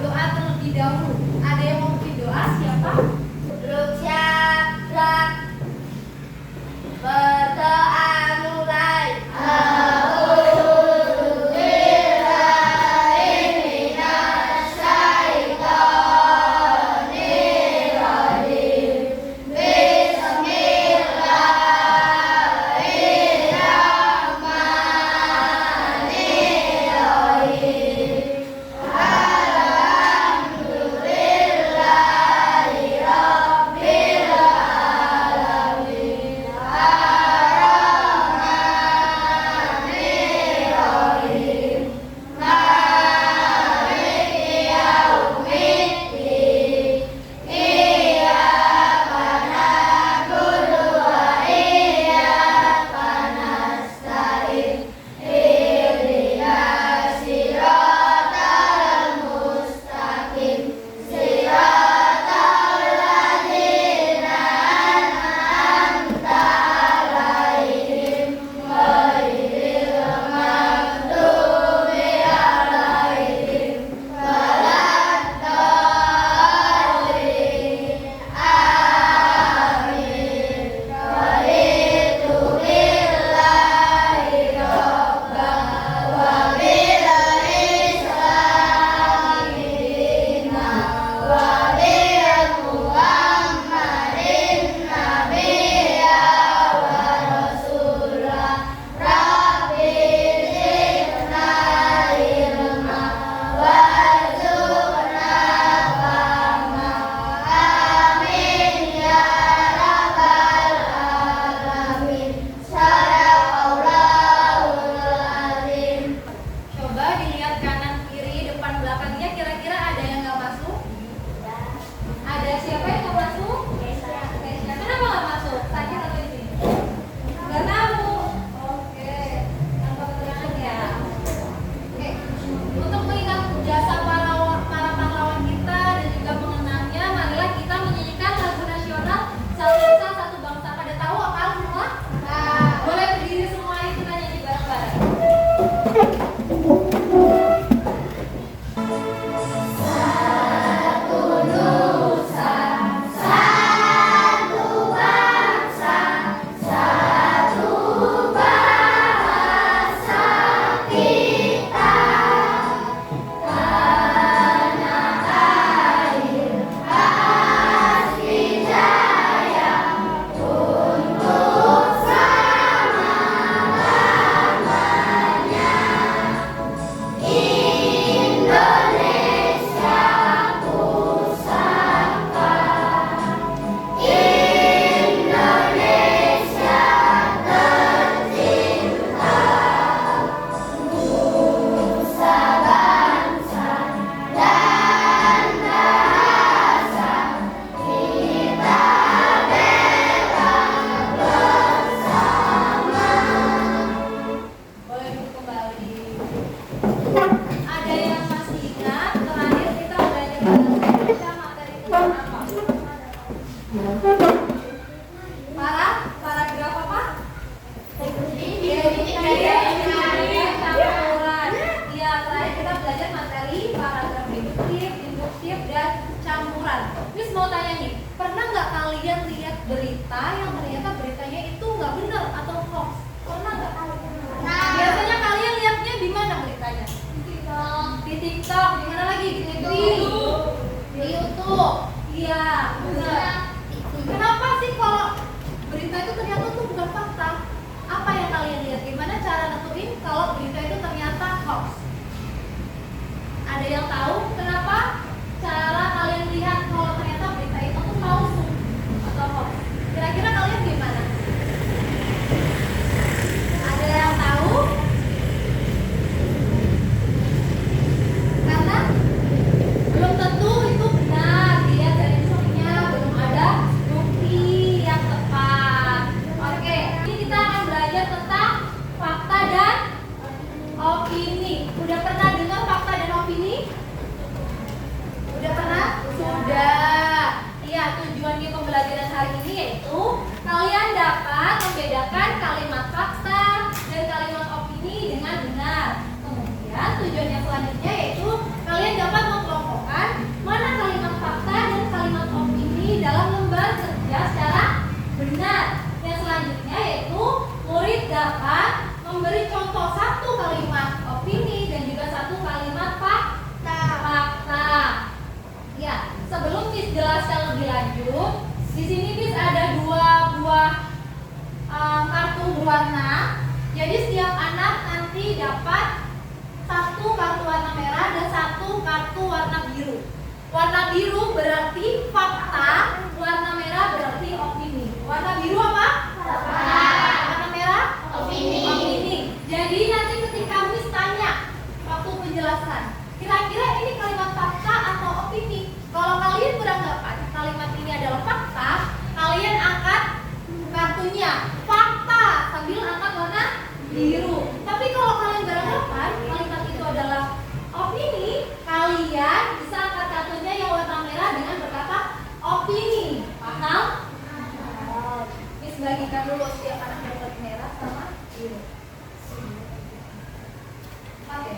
doa terlebih dahulu. Ada yang mau bikin doa? Siapa? Belum siap, gerak. Berdoa mulai. Berita yang ternyata beritanya itu nggak benar atau hoax, pernah nggak? Biasanya kalian lihatnya di mana beritanya? Di TikTok, di mana lagi? Di TV, di YouTube. Iya, benar. Kenapa sih kalau berita itu ternyata tuh bukan fakta? Apa yang kalian lihat? Gimana cara nentuin kalau berita itu ternyata hoax? Ada yang tahu kenapa? Cara kalian lihat kalau ternyata berita itu tuh palsu atau hoax? Kira-kira kalian gimana? Ada yang tahu? Karena belum tentu itu benar, dilihat dari sumbernya belum ada bukti yang tepat. Oke, ini kita akan belajar tentang fakta dan opini. Udah pernah dengar fakta dan opini? Udah pernah? Sudah. Iya, tujuannya pembelajaran hari ini yaitu kalian dapat membedakan kalimat fakta dan kalimat opini dengan benar. Kemudian tujuan yang selanjutnya yaitu kalian dapat mengelompokkan warna. Jadi setiap anak nanti dapat satu kartu warna merah dan satu kartu warna biru. Warna biru berarti fakta, warna merah berarti opini. Warna biru apa? Fakta. Warna merah? Opini. Opini. Jadi nanti ketika Miss tanya waktu penjelasan, kira-kira ini kalimat fakta atau opini? Kalau kalian beranggapan kalimat ini adalah fakta, kalian angkat kartunya fakta sambil angkat warna biru. Tapi kalau kalian beranggapan kalimat itu adalah opini, kalian bisa angkat kartunya yang warna merah dengan berkata opini. Paham? Miss bagikan dulu setiap anak dapat merah sama biru. Oke.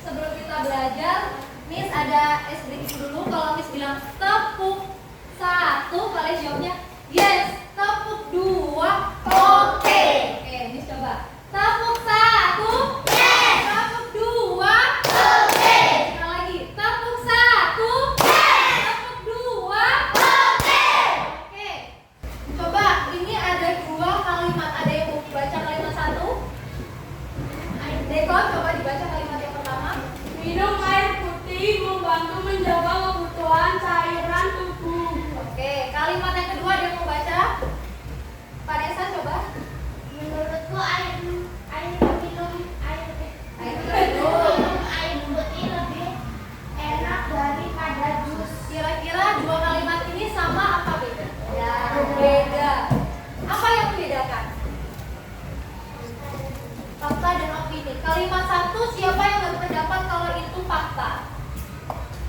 Sebelum kita belajar, Miss ada es briefing dulu. Kalau Miss bilang tepuk 1, kalian jawabnya yes. Tepuk 2, oke. Oke, Miss coba. Tepuk 1, yes. Tepuk 2, oke. Sekali lagi. Tepuk 1, yes. Tepuk 2, oke. Oke. Coba, ini ada 2 kalimat. Ada yang mau baca kalimat 1? Deko, coba dibaca kalimat yang pertama. Minum air putih membantu menjaga kebutuhan cairan tubuh. Oke, kalimat yang kedua dia mau baca. Vanessa coba. Menurutku minum air putih lebih enak daripada jus. Kira-kira 2 kalimat ini sama apa beda? Ya, beda. Apa yang membedakan? Fakta dan opini. Kalimat 1, siapa yang berpendapat kalau itu fakta?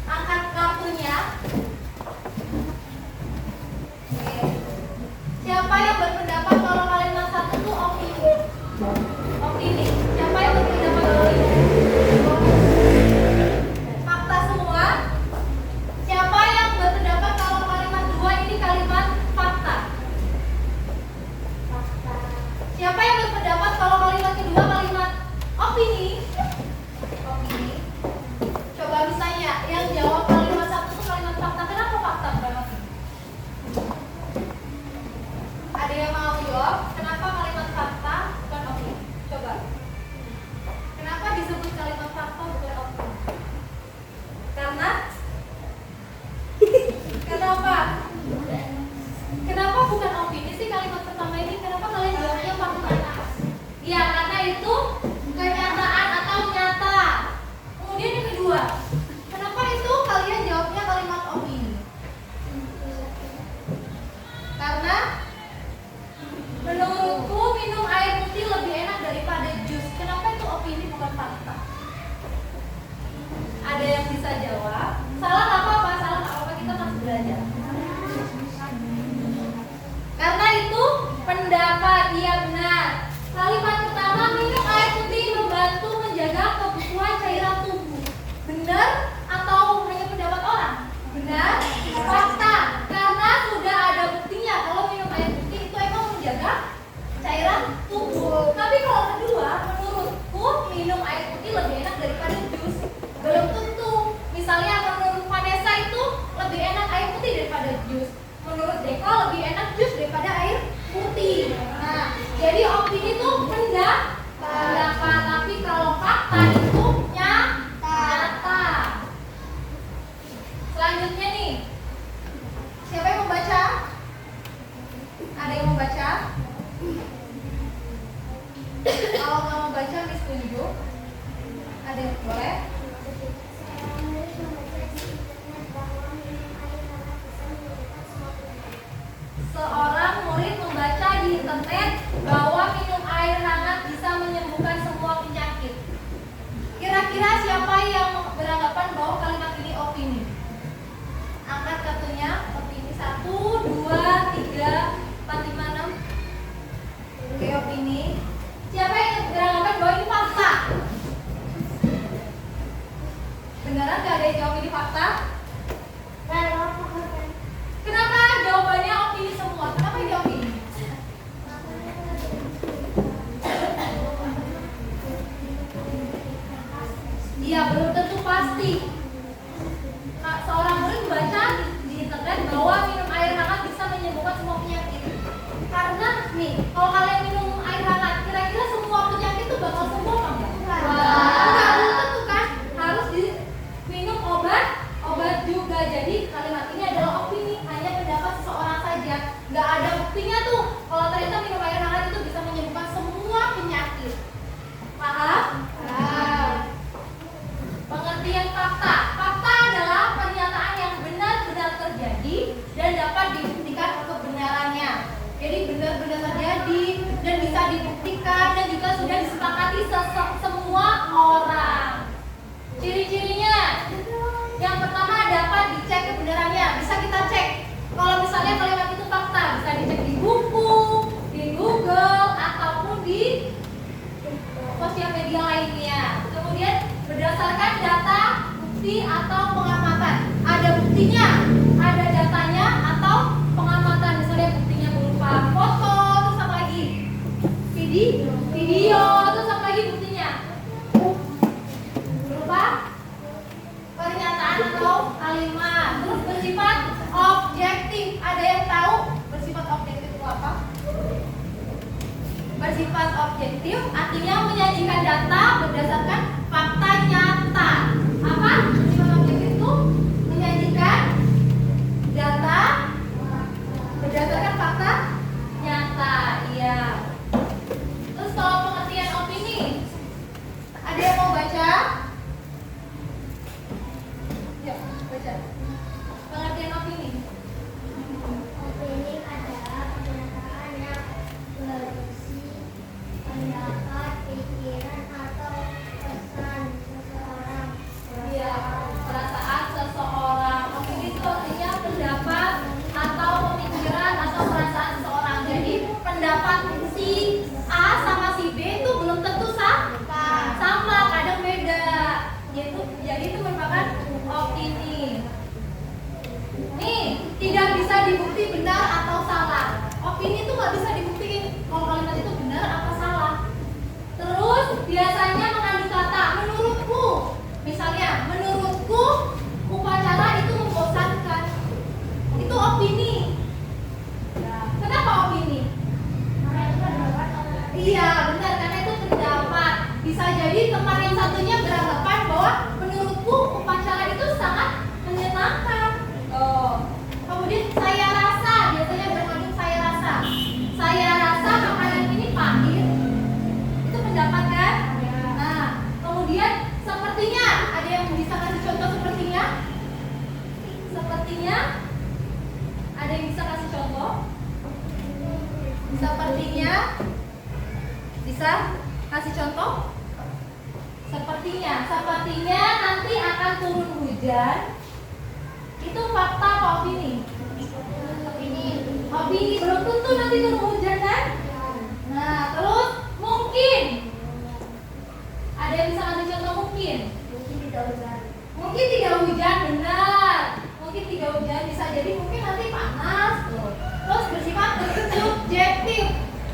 Angkat kartunya. Oke. Siapa yang berpendapat kalau kalimat 1 itu opini? Opini. Siapa yang berpendapat kalau itu? Fakta semua. Siapa yang berpendapat kalau kalimat 2 ini kalimat fakta? Siapa yang berpendapat kalau kalimat kedua kalimat opini? Opini. Coba misalnya yang jawab kalimat 1 itu kalimat fakta. Kenapa fakta bukan opini? Ada yang mau jawab? Kenapa kalimat fakta bukan opini? Coba. Kenapa disebut kalimat fakta bukan opini? Karena kenapa? Kenapa bukan opini sih kalimat pertama ini? Kenapa kalian jawabnya fakta? Ya, karena itu kenyataan atau nyata. Kemudian yang kedua, kenapa itu kalian jawabnya kalimat opini? Karena menurutku minum air putih lebih enak daripada jus. Kenapa itu opini bukan fakta? Ada yang bisa jawab? Salah nggak apa-apa, salah nggak apa-apa, kita masih belajar. Karena itu pendapat dia benar. Kalimat pertama, minum air putih membantu menjaga kebutuhan cairan tubuh. Benar atau hanya pendapat orang? Benar. Fakta. Karena sudah ada buktinya kalau minum air putih itu emang menjaga cairan tubuh. Tapi kalau kedua, menurutku minum air putih lebih enak daripada jus. Belum tentu. Misalnya menurut Vanessa itu lebih enak air putih daripada jus. Menurut Deka lebih enak jus daripada air putih. Nah, jadi opini itu pendapat, tapi kalau fakta itu nyata. Selanjutnya nih, siapa yang mau baca? Ada yang mau baca? Kalau nggak mau baca, Miss tunjuk. Ada yang boleh? Seorang murid membaca di internet bahwa minum air hangat bisa menyembuhkan semua penyakit. Kira-kira siapa yang beranggapan bahwa kalimat ini opini? Angkat kartunya. Opini 1, 2, 3, 4, 5, 6. Oke, opini. Siapa yang beranggapan bahwa ini fakta? Beneran gak ada yang jawab ini fakta? Kenapa jawabannya opini semua? Kenapa ini opini? Iya, belum tentu pasti. Seorang murid membaca di internet bahwa Kalau kalian minum air hangat, kira-kira semua penyakit tuh bakal sembuh apa enggak? Enggak. Enggak, belum tentu kan? Harus diminum obat juga. Jadi kalimat ini adalah opini, hanya pendapat seseorang saja. Nggak ada buktinya tuh kalau ternyata minum air hangat itu bisa menyembuhkan semua penyakit. Paham? Pengertian fakta. Fakta adalah pernyataan yang benar-benar terjadi dan dapat dibuktikan kebenarannya. Jadi benar-benar terjadi dan bisa dibuktikan dan juga sudah disepakati semua orang. Ciri-cirinya, yang pertama dapat dicek kebenarannya. Bisa kita cek. Kalau misalnya kalimat itu fakta, bisa dicek di buku, di Google, ataupun di sosial media lainnya. Kemudian berdasarkan data, bukti atau pengamatan. Ada buktinya, ada datanya atau pengamatan. Misalnya buktinya berupa foto, terus apa lagi? Video, terus apa lagi buktinya? Berupa pernyataan atau kalimat. Terus bersifat objektif. Ada yang tahu bersifat objektif itu apa? Bersifat objektif artinya menyajikan data berdasarkan fakta nyata. Apa? Bersifat objektif itu menyajikan data berdasarkan fakta nyata. Iya. Terus kalau pengertian opini, ada yang mau baca? Ya, baca. Pengertian opini. Opini adalah pernyataan yang berisi pendapat, pikiran, atau pesan seseorang. Iya, perasaan seseorang. Opini itu artinya pendapat atau pemikiran atau perasaan seseorang. Jadi pendapat si A sama si B itu belum tentu sama, kadang beda. Jadi itu merupakan opini. Nih, tidak bisa dibukti benar atau salah. Opini itu nggak bisa dibuktiin kalau kalimat itu benar atau salah. Terus biasanya mengandung kata menurutku. Misalnya, menurutku upacara itu membosankan. Itu opini. Kenapa opini? Iya, benar, karena itu pendapat. Bisa jadi teman yang satunya beranggapan bahwa menurutku upacara itu sangat menyenangkan. Kemudian saya rasa, biasanya bermadu saya rasa. Saya rasa makanan ini pahit. Itu pendapat kan? Nah, kemudian sepertinya, ada yang bisa kasih contoh sepertinya? Sepertinya, ada yang bisa kasih contoh? Sepertinya, bisa kasih contoh? Sepertinya nanti akan turun hujan. Itu fakta apa opini? Opini, belum tentu nanti turun hujan kan? Nah, terus mungkin. Ada yang bisa kasih contoh mungkin? Mungkin tidak hujan, benar. Mungkin tidak hujan, bisa jadi mungkin nanti panas tuh. Terus bersifat subjektif.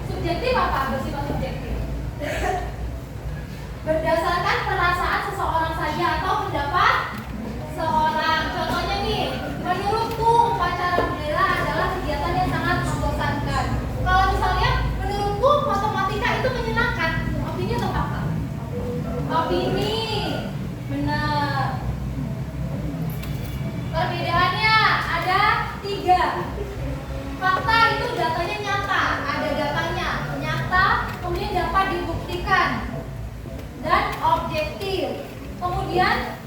Subjektif apa? Bersifat subjektif. Berdasarkan perasaan seseorang saja atau pendapat seorang. Contohnya nih, menurutku upacara bendera adalah kegiatan yang sangat membosankan. Kalau misalnya menurutku matematika itu menyenangkan, opini atau fakta? Opini, benar. Perbedaannya ada 3. Fakta itu datanya nyata, ada datanya nyata, kemudian dapat dibuktikan dan objektif. Kemudian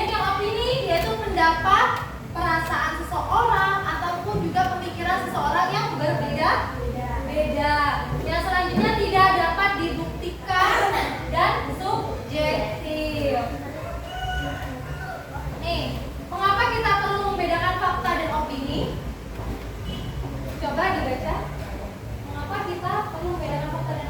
yang opini yaitu pendapat, perasaan seseorang ataupun juga pemikiran seseorang yang berbeda-beda. Yang selanjutnya tidak dapat dibuktikan dan subjektif. Nih, mengapa kita perlu membedakan fakta dan opini? Coba dibaca. Mengapa kita perlu membedakan fakta dan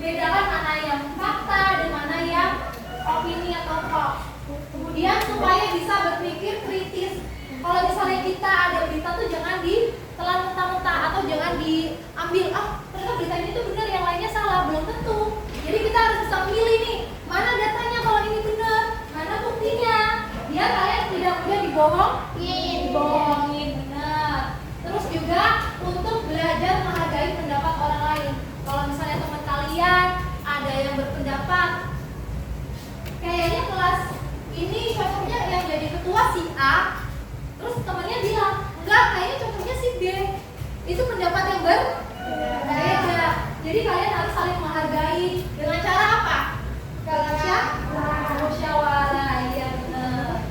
bedakan mana yang fakta dan mana yang opini atau hoax. Kemudian supaya bisa berpikir kritis. Kalau misalnya kita ada berita tuh jangan ditelan mentah-mentah atau jangan diambil, ternyata berita ini tuh benar, yang lainnya salah, belum tentu. Jadi kita harus bisa milih nih, mana datanya kalau ini benar, mana buktinya, biar kalian tidak mudah dibohongin, benar. Terus juga untuk belajar menghargai pendapat orang lain. Kalau misalnya teman kalian ada yang berpendapat, kayaknya kelas ini cocoknya yang jadi ketua si A, terus temannya bilang, enggak, kayaknya cocoknya si B. Itu pendapat yang berbeda. Jadi kalian harus saling menghargai dengan cara apa? Musyawarah, ya benar.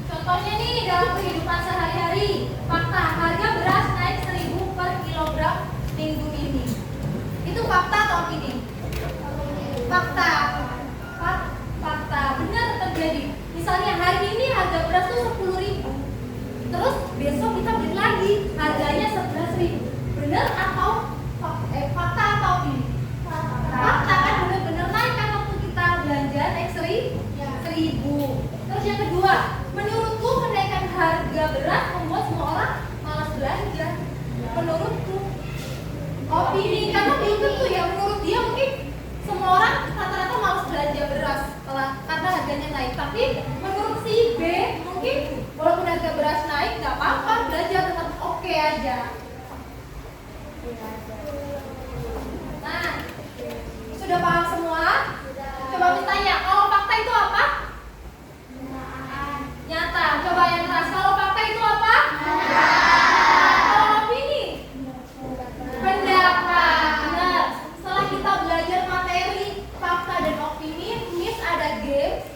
Contohnya nih dalam kehidupan sehari-hari, fakta harga beras naik 1.000 per kilogram minggu ini. Itu fakta atau opini? Fakta. Fakta, benar terjadi. Misalnya hari ini harga beras tuh 10.000, terus besok kita beli lagi harganya 11.000. Benar atau fakta atau opini? Fakta kan benar-benar naik kan waktu kita belanja naik 1.000. Terus yang kedua, menurutku kenaikan harga beras membuat semua orang malas belanja. Menurutku opini, karena belum tentu ya, menurut dia mungkin semua orang rata-rata malas belanja beras karena harganya naik. Tapi menurut si B mungkin walaupun harga beras naik nggak apa-apa, belanja tetap oke aja. Nah, sudah paham semua? Coba bertanya, kalau fakta itu apa? Nyata. Coba yang keras, kalau fakta itu apa? Kalau opini? Pendapat. Benar. Setelah kita belajar materi fakta dan opini, Miss ada game.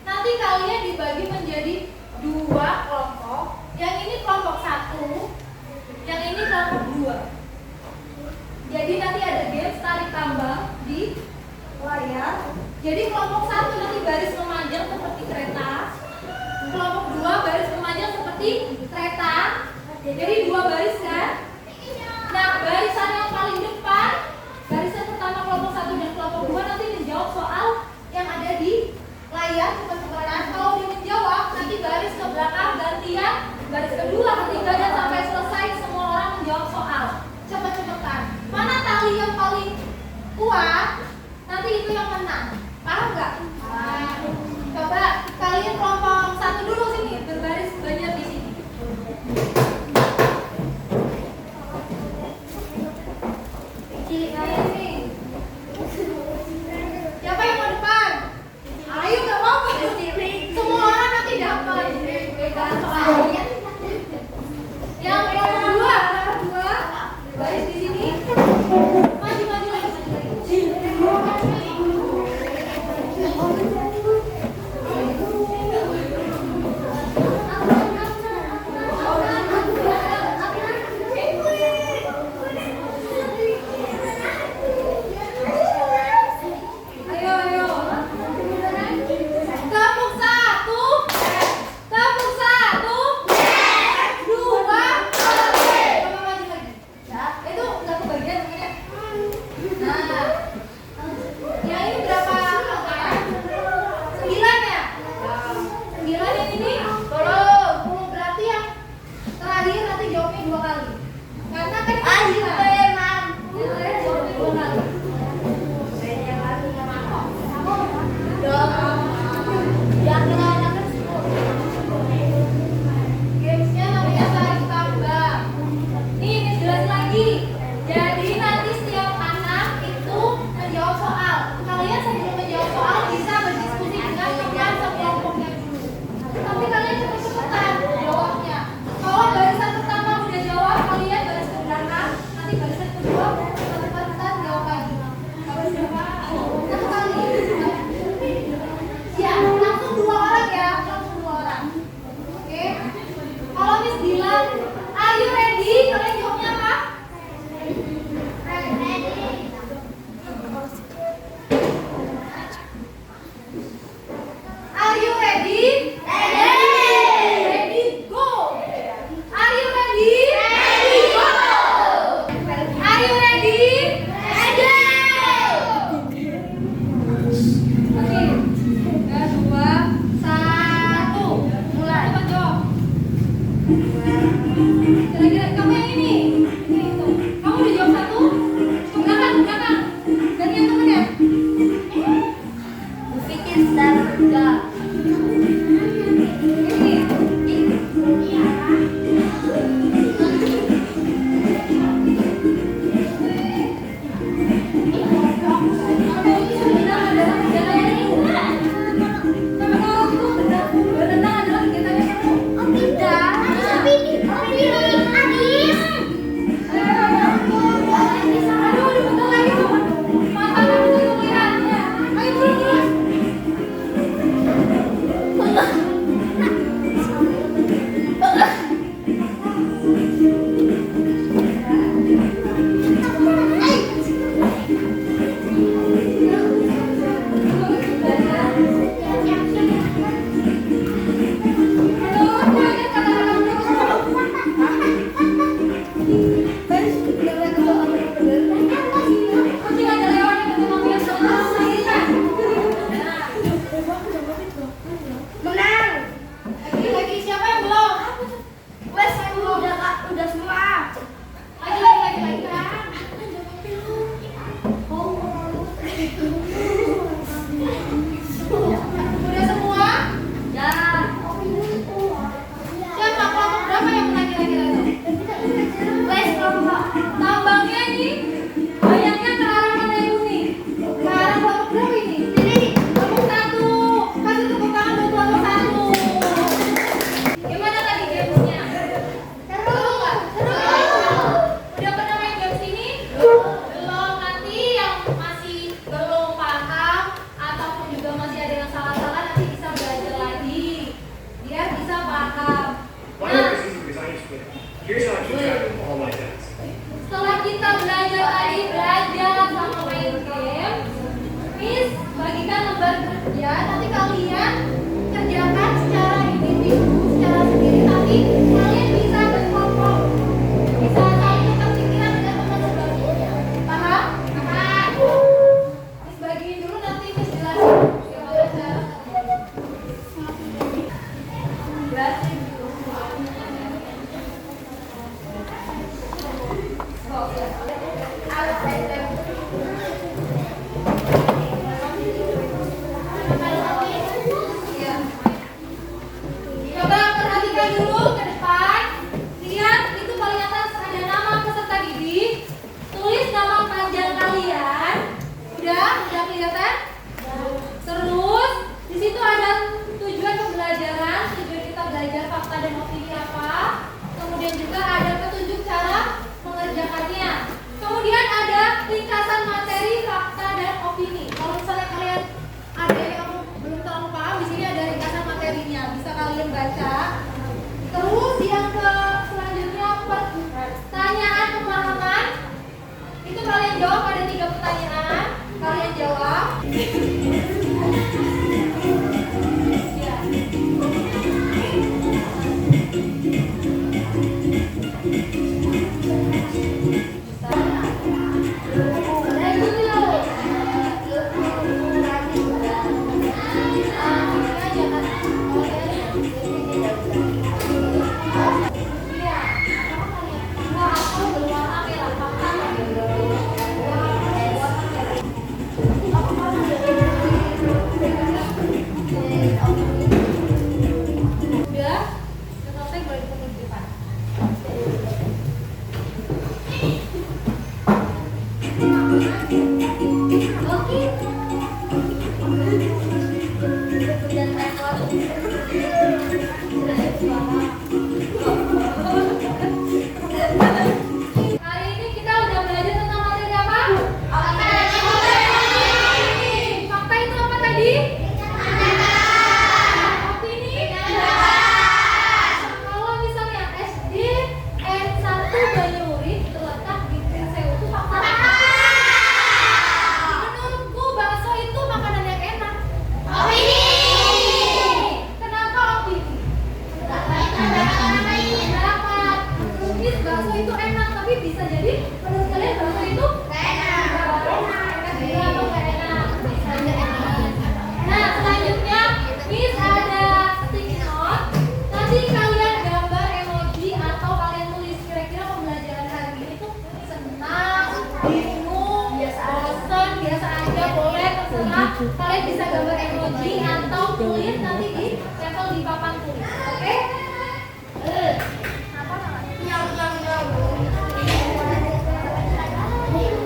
Nanti kalian dibagi menjadi 2 kelompok. Yang ini kelompok 1, yang ini kelompok 2. Jadi nanti ada game tarik tambang di layar. Jadi kelompok 1 nanti baris memanjang seperti kereta. Kelompok 2 baris memanjang seperti kereta. Jadi 2 baris kan? Nah, barisan yang paling depan, barisan pertama kelompok 1 dan kelompok 2 nanti menjawab soal yang ada di layar cepat-cepatan. Kalau dia menjawab, nanti baris ke belakang gantian baris kedua, ketiga, dan sampai selesai semua orang menjawab soal. Cepat-cepatan. Mana tali yang paling kuat, nanti itu yang menang. Paham nggak? Coba kalian kelompok 1 dulu sini, berbaris banyak di sini. Kiri kalian nih. Siapa yang mau depan? Ayo nggak apa-apa. Semua orang nanti dapat. Beda soalnya. Yang kedua, baris di sini. Maju lagi. gambar kerja, nanti kalian kerjakan secara individu, secara sendiri, tapi kalian bisa berkelompok, bisa saling tukar pikiran dengan teman sebagainya. Paham? Paham. Miss bagiin dulu, nanti Miss jelasin gimana cara jelasin dulu. Coba perhatikan dulu ke depan. Lihat, itu paling atas ada nama peserta didik. Tulis nama panjang kalian. Udah kelihatan? Terus di situ ada tujuan pembelajaran, tujuan kita belajar fakta dan opini apa. Kemudian juga ada petunjuk cara mengerjakannya. Kemudian ada ringkasan materi fakta dan opini. Kalau misalnya kalian ada yang belum terlalu paham, di sini ada ringkasan materinya, bisa kalian baca. Terus yang selanjutnya pertanyaan pemahaman. Itu kalian jawab, ada 3 pertanyaan. Kalian jawab. Ya. Udah, selesai, boleh ditunggu di depan. Oke. Hari ini kita udah belajar tentang materi apa? Fakta itu apa tadi? Opini? Kalau misalnya SD N1 Banyurit terletak di Prinseu itu fakta apa? Menurutku bakso itu makanan yang enak. Opini. Kenapa opini? Kenapa? Mungkin bakso itu enak, tapi bisa jadi menurut kalian bakso itu enak. Enak atau nggak enak? Bisa aja enak. Nah, selanjutnya Miss ada sticky note. Nanti kalian gambar emoji atau kalian tulis kira-kira pembelajaran hari ini tuh senang, bingung, bosan, biasa aja, boleh terserah. Kalian bisa gambar emoji atau tulis nanti di tempel di papan tulis. Oke? Apa namanya? Tempel yang udah boleh langsung ditempel di papan tulis.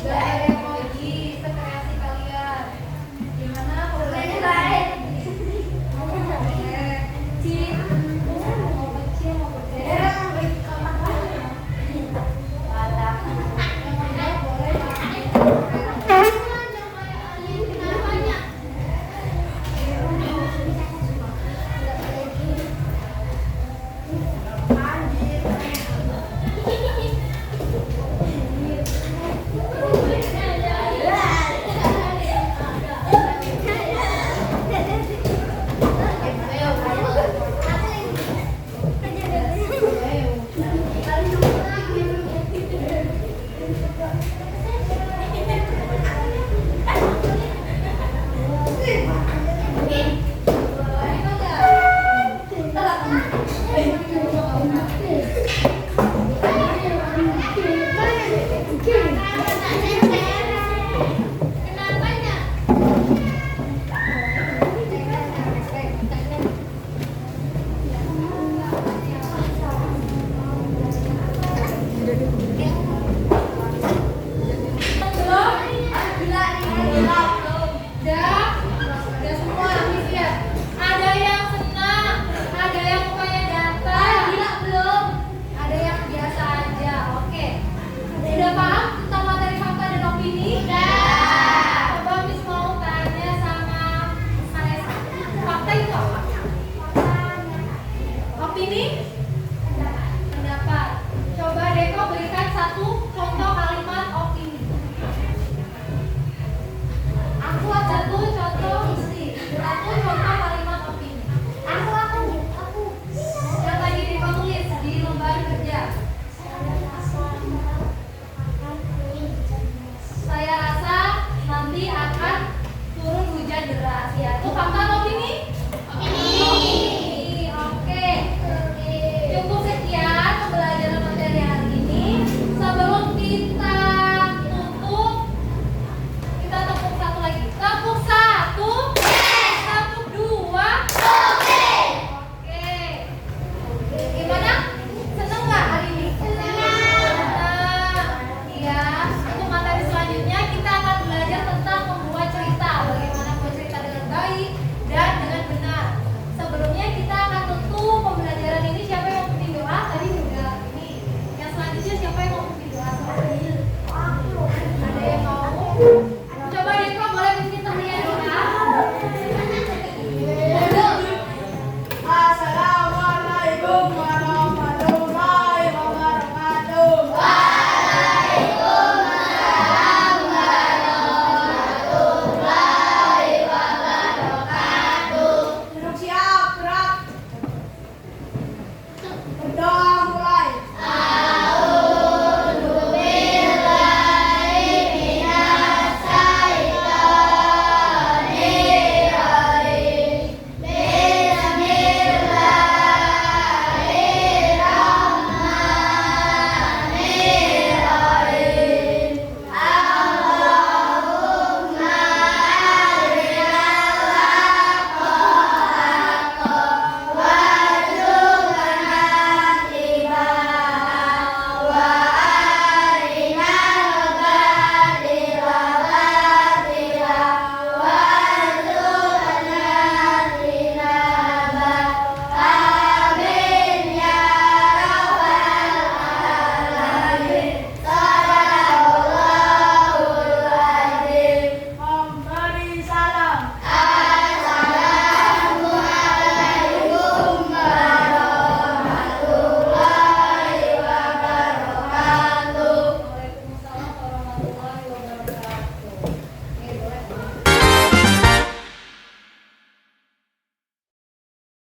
Gak ada emoji, sekreasi kalian. Gimana pembelajaran? Mau kecil, mau gede. Yang boleh Oke.